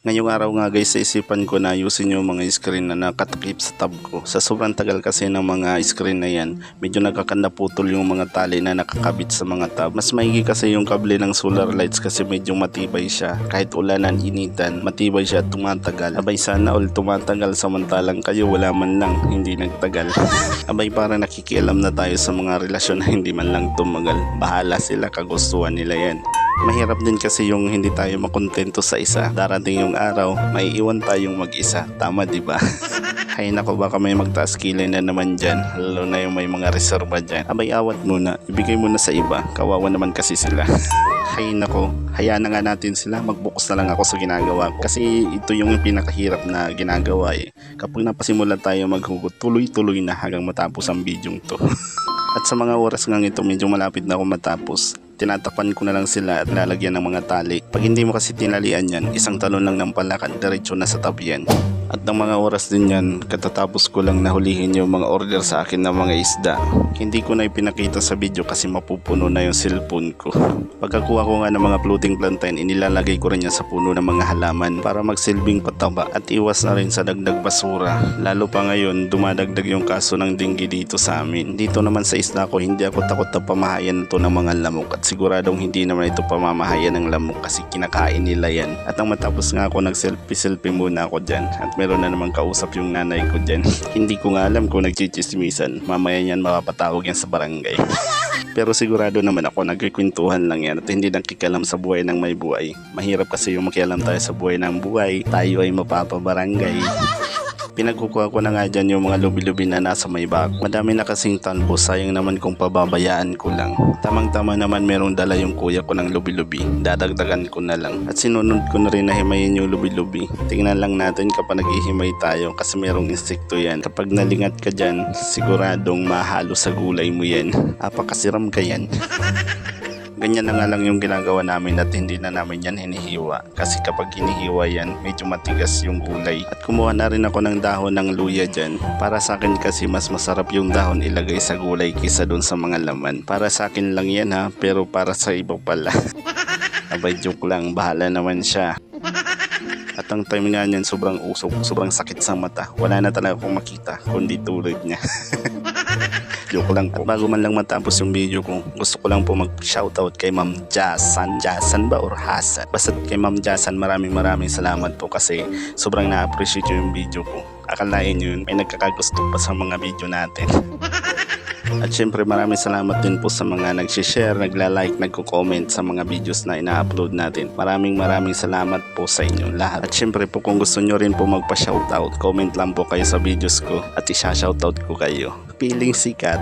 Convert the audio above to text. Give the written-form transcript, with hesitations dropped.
Ngayong araw nga guys, sa isipan ko na ayusin yung mga screen na nakatakip sa tab ko. Sa sobrang tagal kasi ng mga screen na yan, medyo nagkakandaputol yung mga tali na nakakabit sa mga tab. Mas maigi kasi yung kable ng solar lights kasi medyo matibay siya. Kahit ulanan, initan, matibay siya at tumatagal. Abay sana all tumatagal samantalang kayo wala man lang, hindi nagtagal. Abay para nakikialam na tayo sa mga relasyon na hindi man lang tumagal. Bahala sila, kagustuhan nila yan. Mahirap din kasi yung hindi tayo makontento sa isa. Darating yung araw, may iwan tayong mag-isa. Tama, di ba? Hay nako, baka may magtaas kilay na naman dyan. Lalo na yung may mga reserva dyan. Abay awat muna, ibigay mo na sa iba. Kawawa naman kasi sila. Hay nako, hayaan na nga natin sila. Magbukas na lang ako sa ginagawa ko. Kasi ito yung pinakahirap na ginagawa eh. Kapag napasimula tayo maghugot, tuloy-tuloy na hanggang matapos ang bidyong to. At sa mga oras nga ito, medyo malapit na ako matapos. Tinatakpan ko na lang sila at lalagyan ng mga tali. Pag hindi mo kasi tinalian yan, isang talon lang ng palakad, diretso na sa tabi yan. At ng mga oras din yan, katatapos ko lang nahulihin yung mga order sa akin ng mga isda. Hindi ko na ipinakita sa video kasi mapupuno na yung cellphone ko. Pagkakuha ko nga ng mga floating plantain, inilalagay ko rin yan sa puno ng mga halaman para magsilbing pataba at iwas na rin sa dagdag basura. Lalo pa ngayon, dumadagdag yung kaso ng dengue dito sa amin. Dito naman sa isla ko, hindi ako takot na pamahayan ito ng mga lamok at siguradong hindi naman ito pamamahayan ng lamok kasi kinakain nila yan. At nang matapos nga ako nag-selfie muna ako dyan at meron na naman kausap yung nanay ko dyan. Hindi ko nga alam kung nagchichismisan. Mamaya niyan mapapatawag yan sa barangay. Pero sigurado naman ako nagkikwentuhan lang yan at hindi nakikalam sa buhay ng may buhay. Mahirap kasi yung makialam tayo sa buhay ng buhay. Tayo ay mapapabarangay. Pinagkukuha ko na nga dyan yung mga lubi-lubi na nasa may bako. Madami na kasing talbo, sayang naman kung pababayaan ko lang. Tamang-tama naman merong dala yung kuya ko ng lubi-lubi. Dadagdagan ko na lang. At sinunod ko na rin na himayin yung lubi-lubi. Tingnan lang natin kapag naghihimay tayo kasi merong insekto yan. Kapag nalingat ka dyan, siguradong mahalo sa gulay mo yan. Apakasiram ka yan. Ganyan na nga lang yung ginagawa namin at hindi na namin yan hinihiwa. Kasi kapag hinihiwa yan, medyo matigas yung gulay. At kumuha na rin ako ng dahon ng luya dyan. Para sa akin kasi mas masarap yung dahon ilagay sa gulay kaysa dun sa mga laman. Para sa akin lang yan ha, pero para sa iba pala. Abay joke lang, bahala naman siya. At ang time nga niyan sobrang usok, sobrang sakit sa mata. Wala na talaga akong makita, kundi tulad niya. Joke lang po. At bago man lang matapos yung video ko, gusto ko lang po mag-shoutout kay Ma'am Jasan. Jasan ba or Hasan? Basta kay Ma'am Jasan, maraming salamat po kasi sobrang na-appreciate yung video ko. Akalain yun, may nagkakagusto pa sa mga video natin. At syempre maraming salamat din po sa mga nag-share, nagla-like, nagko-comment sa mga videos na ina-upload natin. Maraming salamat po sa inyo lahat. At syempre po kung gusto nyo rin po magpa-shoutout, comment lang po kayo sa videos ko at isa-shoutout ko kayo. Piling sikat.